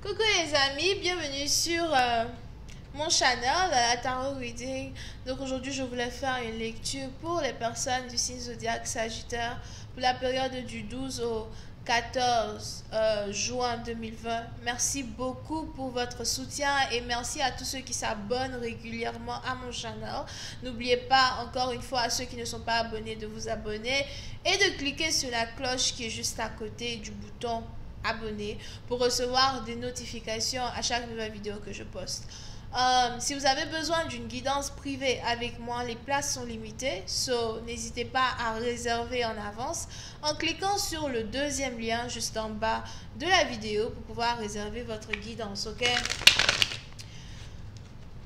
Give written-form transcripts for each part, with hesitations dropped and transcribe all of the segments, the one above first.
Coucou les amis, bienvenue sur mon channel la Tarot Reading. Donc aujourd'hui je voulais faire une lecture pour les personnes du signe zodiaque Sagittaire pour la période du 12 au 14 juin 2020. Merci beaucoup pour votre soutien et merci à tous ceux qui s'abonnent régulièrement à mon channel. N'oubliez pas encore une fois à ceux qui ne sont pas abonnés de vous abonner et de cliquer sur la cloche qui est juste à côté du bouton abonner pour recevoir des notifications à chaque nouvelle vidéo que je poste. Si vous avez besoin d'une guidance privée avec moi, les places sont limitées, n'hésitez pas à réserver en avance en cliquant sur le deuxième lien juste en bas de la vidéo pour pouvoir réserver votre guidance, ok?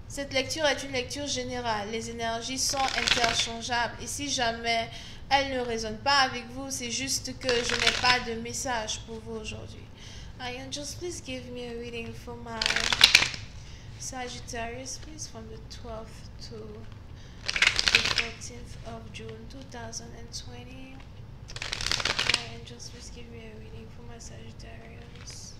Cette lecture est une lecture générale. Les énergies sont interchangeables et si jamais elle ne résonne pas avec vous, c'est juste que je n'ai pas de message pour vous aujourd'hui. Angels, please give me a reading for my Sagittarius, please, from the 12th to the 14th of June 2020. Angels, please give me a reading for my Sagittarius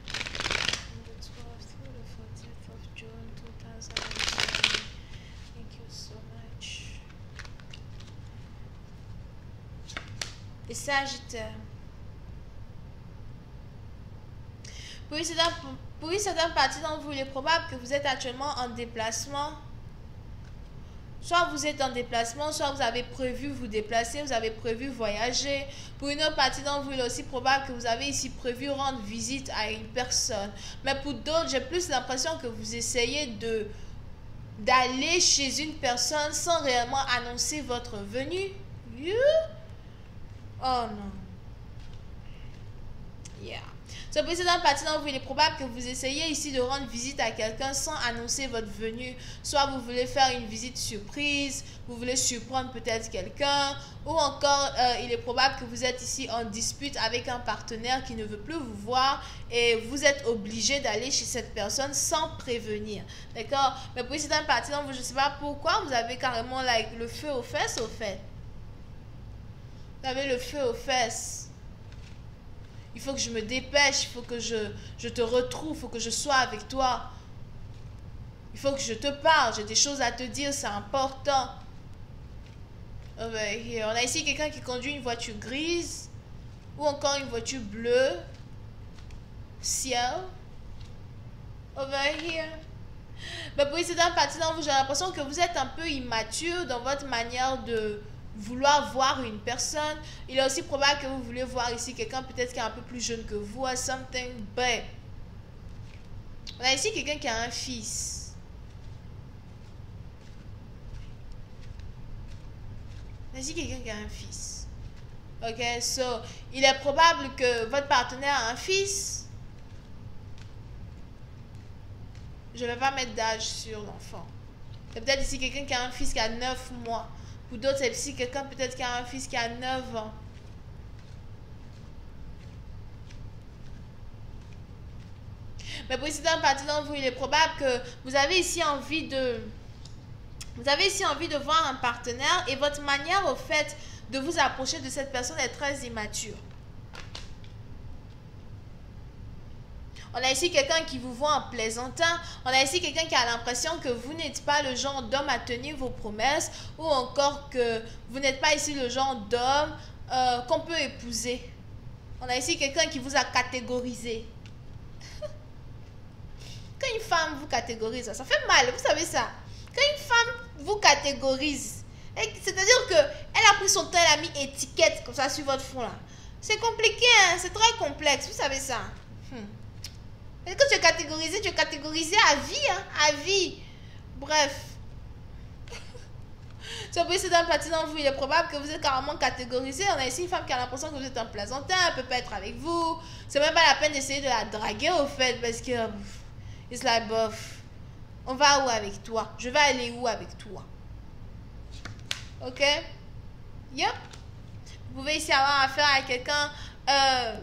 from the 12th to the 14th of June 2020. Thank you so much. Les Sagittaires. Pour une certaine partie d'entre vous, il est probable que vous êtes actuellement en déplacement. Soit vous êtes en déplacement, soit vous avez prévu vous déplacer, vous avez prévu voyager. Pour une autre partie d'entre vous, il est aussi probable que vous avez ici prévu rendre visite à une personne. Mais pour d'autres, j'ai plus l'impression que vous essayez d'aller chez une personne sans réellement annoncer votre venue. Oh non. Yeah. Pour une certaine partie d'entre vous, il est probable que vous essayez ici de rendre visite à quelqu'un sans annoncer votre venue. Soit vous voulez faire une visite surprise, vous voulez surprendre peut-être quelqu'un, ou encore il est probable que vous êtes ici en dispute avec un partenaire qui ne veut plus vous voir et vous êtes obligé d'aller chez cette personne sans prévenir. D'accord? Mais pour une certaine partie d'entre vous, je ne sais pas pourquoi, vous avez carrément le feu aux fesses au fait. Vous avez le feu aux fesses. Il faut que je me dépêche, il faut que je te retrouve, il faut que je sois avec toi. Il faut que je te parle, j'ai des choses à te dire, c'est important. Over here. On a ici quelqu'un qui conduit une voiture grise ou encore une voiture bleue. Ciel. Over here. Mais pour essayer d'un parti dans vous, j'ai l'impression que vous êtes un peu immature dans votre manière de vouloir voir une personne. Il est aussi probable que vous voulez voir ici quelqu'un peut-être qui est un peu plus jeune que vous or something, but on a ici quelqu'un qui a un fils. On a ici quelqu'un qui a un fils. Ok, so il est probable que votre partenaire a un fils. Je ne vais pas mettre d'âge sur l'enfant. C'est peut-être ici quelqu'un qui a un fils qui a 9 mois. Pour d'autres, c'est ici quelqu'un peut-être qui a un fils qui a 9 ans. Mais pour ici, dans une partie d'entre vous, il est probable que vous avez ici envie de voir un partenaire et votre manière, au fait, de vous approcher de cette personne est très immature. On a ici quelqu'un qui vous voit en plaisantant. On a ici quelqu'un qui a l'impression que vous n'êtes pas le genre d'homme à tenir vos promesses ou encore que vous n'êtes pas ici le genre d'homme qu'on peut épouser. On a ici quelqu'un qui vous a catégorisé. Quand une femme vous catégorise, ça fait mal, vous savez ça. Quand une femme vous catégorise, c'est-à-dire qu'elle a pris son temps, elle a mis étiquette comme ça sur votre front là. C'est compliqué, hein? C'est très complexe, vous savez ça. Et quand tu es catégorisé à vie, hein, à vie. Bref. Ça peut être dans partie dans vous, il est probable que vous êtes carrément catégorisé. On a ici une femme qui a l'impression que vous êtes un plaisantin, elle peut pas être avec vous. C'est même pas la peine d'essayer de la draguer au fait, parce que it's like bof. On va où avec toi? Je vais aller où avec toi? Ok? Yep. Vous pouvez ici avoir affaire à quelqu'un.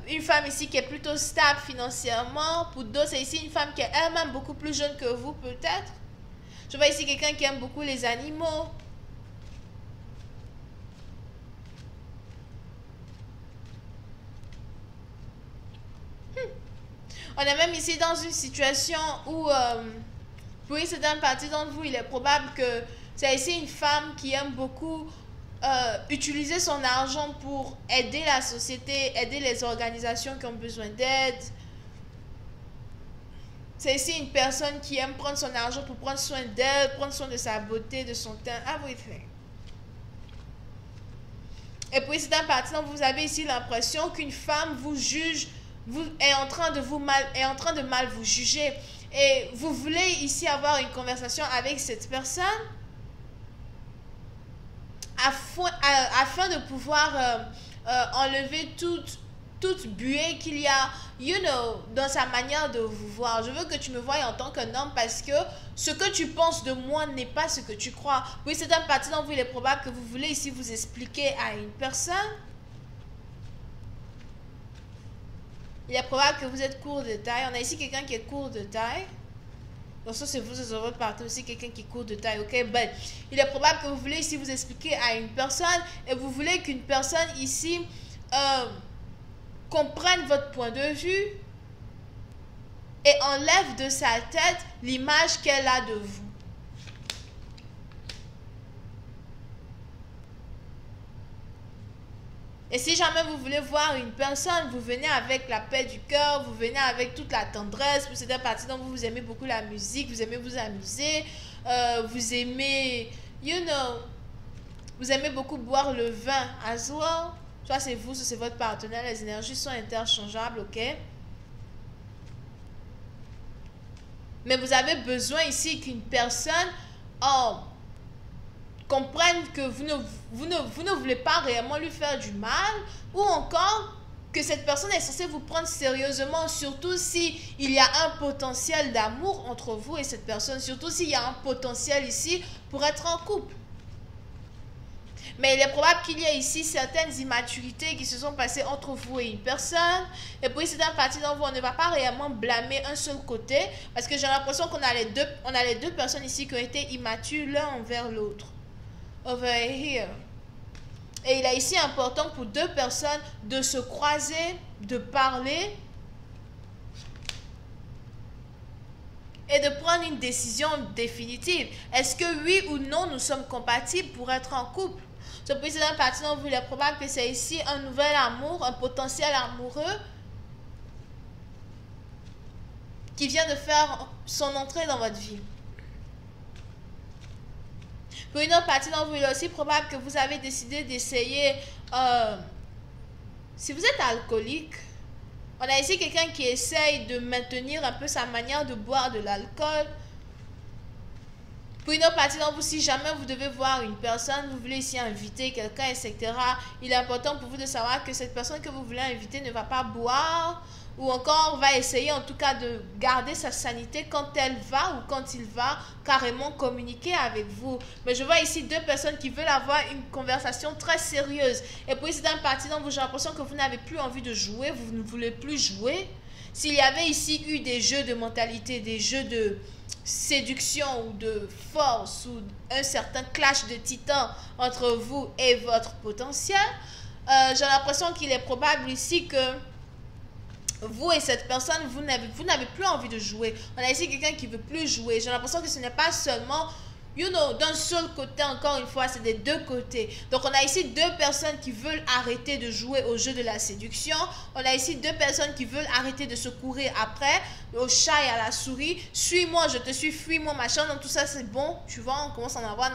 Une femme ici qui est plutôt stable financièrement. Pour d'autres, c'est ici une femme qui est elle-même beaucoup plus jeune que vous peut-être. Je vois ici quelqu'un qui aime beaucoup les animaux. On est même ici dans une situation où, pour une certaine partie d'entre vous, il est probable que c'est ici une femme qui aime beaucoup utiliser son argent pour aider la société, aider les organisations qui ont besoin d'aide. C'est ici une personne qui aime prendre son argent pour prendre soin d'elle, prendre soin de sa beauté, de son teint, everything. Et puis c'est un parti dont vous avez ici l'impression qu'une femme vous juge, est en train de mal vous juger. Et vous voulez ici avoir une conversation avec cette personne afin de pouvoir enlever toute buée qu'il y a, dans sa manière de vous voir. Je veux que tu me voies en tant qu'un homme parce que ce que tu penses de moi n'est pas ce que tu crois. Oui, c'est un parti dont il est probable que vous voulez ici vous expliquer à une personne. Il est probable que vous êtes court de taille. On a ici quelqu'un qui est court de taille. Donc ça, c'est vous, c'est votre partie aussi, quelqu'un qui est court de taille, ok? Ben, il est probable que vous voulez ici vous expliquer à une personne et vous voulez qu'une personne ici comprenne votre point de vue et enlève de sa tête l'image qu'elle a de vous. Et si jamais vous voulez voir une personne, vous venez avec la paix du cœur, vous venez avec toute la tendresse, vous êtes un parti dont vous aimez beaucoup la musique, vous aimez vous amuser, vous aimez, vous aimez beaucoup boire le vin as well. Soit c'est vous, soit c'est votre partenaire, les énergies sont interchangeables, ok? Mais vous avez besoin ici qu'une personne comprenne que vous ne voulez pas réellement lui faire du mal, ou encore que cette personne est censée vous prendre sérieusement, surtout si il y a un potentiel d'amour entre vous et cette personne, surtout s'il y a un potentiel ici pour être en couple. Mais il est probable qu'il y ait ici certaines immaturités qui se sont passées entre vous et une personne. Et puis c'est un parti dont on ne va pas réellement blâmer un seul côté. Parce que j'ai l'impression qu'on a les deux personnes ici qui ont été immatures l'un envers l'autre. Over here. Et il est ici important pour deux personnes de se croiser, de parler et de prendre une décision définitive. Est-ce que oui ou non nous sommes compatibles pour être en couple? Depuis c'est un parti dont il est probable que c'est ici un nouvel amour, un potentiel amoureux qui vient de faire son entrée dans votre vie. Pour une autre partie dont il est aussi probable que vous avez décidé d'essayer, si vous êtes alcoolique, on a ici quelqu'un qui essaye de maintenir un peu sa manière de boire de l'alcool. Pour une autre partie d'entre vous, si jamais vous devez voir une personne, vous voulez ici inviter quelqu'un, etc., il est important pour vous de savoir que cette personne que vous voulez inviter ne va pas boire ou encore va essayer en tout cas de garder sa sanité quand elle va ou quand il va carrément communiquer avec vous. Mais je vois ici deux personnes qui veulent avoir une conversation très sérieuse. Et puis c'est un parti dont j'ai l'impression que vous n'avez plus envie de jouer, vous ne voulez plus jouer. S'il y avait ici eu des jeux de mentalité, des jeux de séduction ou de force ou un certain clash de titans entre vous et votre potentiel, j'ai l'impression qu'il est probable ici que vous et cette personne, vous n'avez plus envie de jouer. On a ici quelqu'un qui ne veut plus jouer. J'ai l'impression que ce n'est pas seulement d'un seul côté, encore une fois, c'est des deux côtés. Donc, on a ici deux personnes qui veulent arrêter de jouer au jeu de la séduction. On a ici deux personnes qui veulent arrêter de se courir après, au chat et à la souris. Suis-moi, je te suis, fuis-moi, machin. Donc, tout ça, c'est bon. Tu vois, on commence à en avoir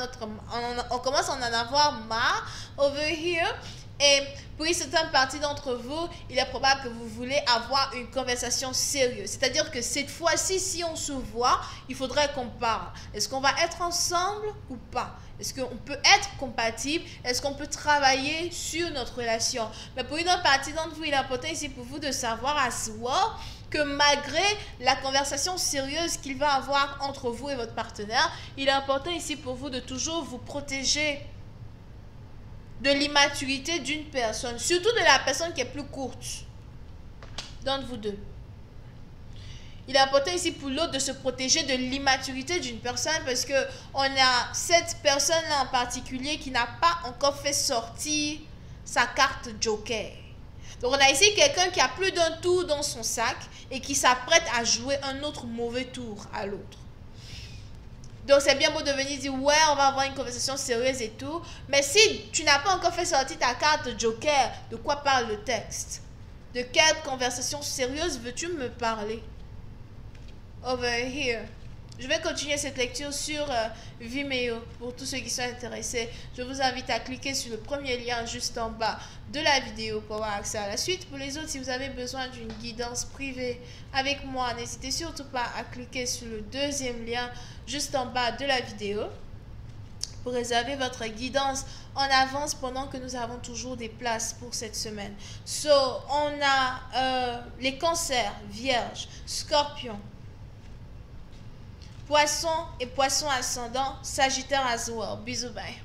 on commence à en avoir marre over here. Et pour une certaine partie d'entre vous, il est probable que vous voulez avoir une conversation sérieuse. C'est-à-dire que cette fois-ci, si on se voit, il faudrait qu'on parle. Est-ce qu'on va être ensemble ou pas? Est-ce qu'on peut être compatible? Est-ce qu'on peut travailler sur notre relation? Mais pour une autre partie d'entre vous, il est important ici pour vous de savoir à soi que malgré la conversation sérieuse qu'il va avoir entre vous et votre partenaire, il est important ici pour vous de toujours vous protéger de l'immaturité d'une personne, surtout de la personne qui est plus courte d'entre vous deux. Il est important ici pour l'autre de se protéger de l'immaturité d'une personne parce que on a cette personne-là en particulier qui n'a pas encore fait sortir sa carte joker. Donc, on a ici quelqu'un qui a plus d'un tour dans son sac et qui s'apprête à jouer un autre mauvais tour à l'autre. Donc, c'est bien beau de venir dire, ouais, on va avoir une conversation sérieuse et tout. Mais si tu n'as pas encore fait sortir ta carte Joker, de quoi parle le texte? De quelle conversation sérieuse veux-tu me parler? Over here. Je vais continuer cette lecture sur Vimeo pour tous ceux qui sont intéressés. Je vous invite à cliquer sur le premier lien juste en bas de la vidéo pour avoir accès à la suite. Pour les autres, si vous avez besoin d'une guidance privée avec moi, n'hésitez surtout pas à cliquer sur le deuxième lien juste en bas de la vidéo pour réserver votre guidance en avance pendant que nous avons toujours des places pour cette semaine. So, on a les cancers, vierge, scorpion, poisson et poisson ascendant, sagittaire as well. Bisous, bye.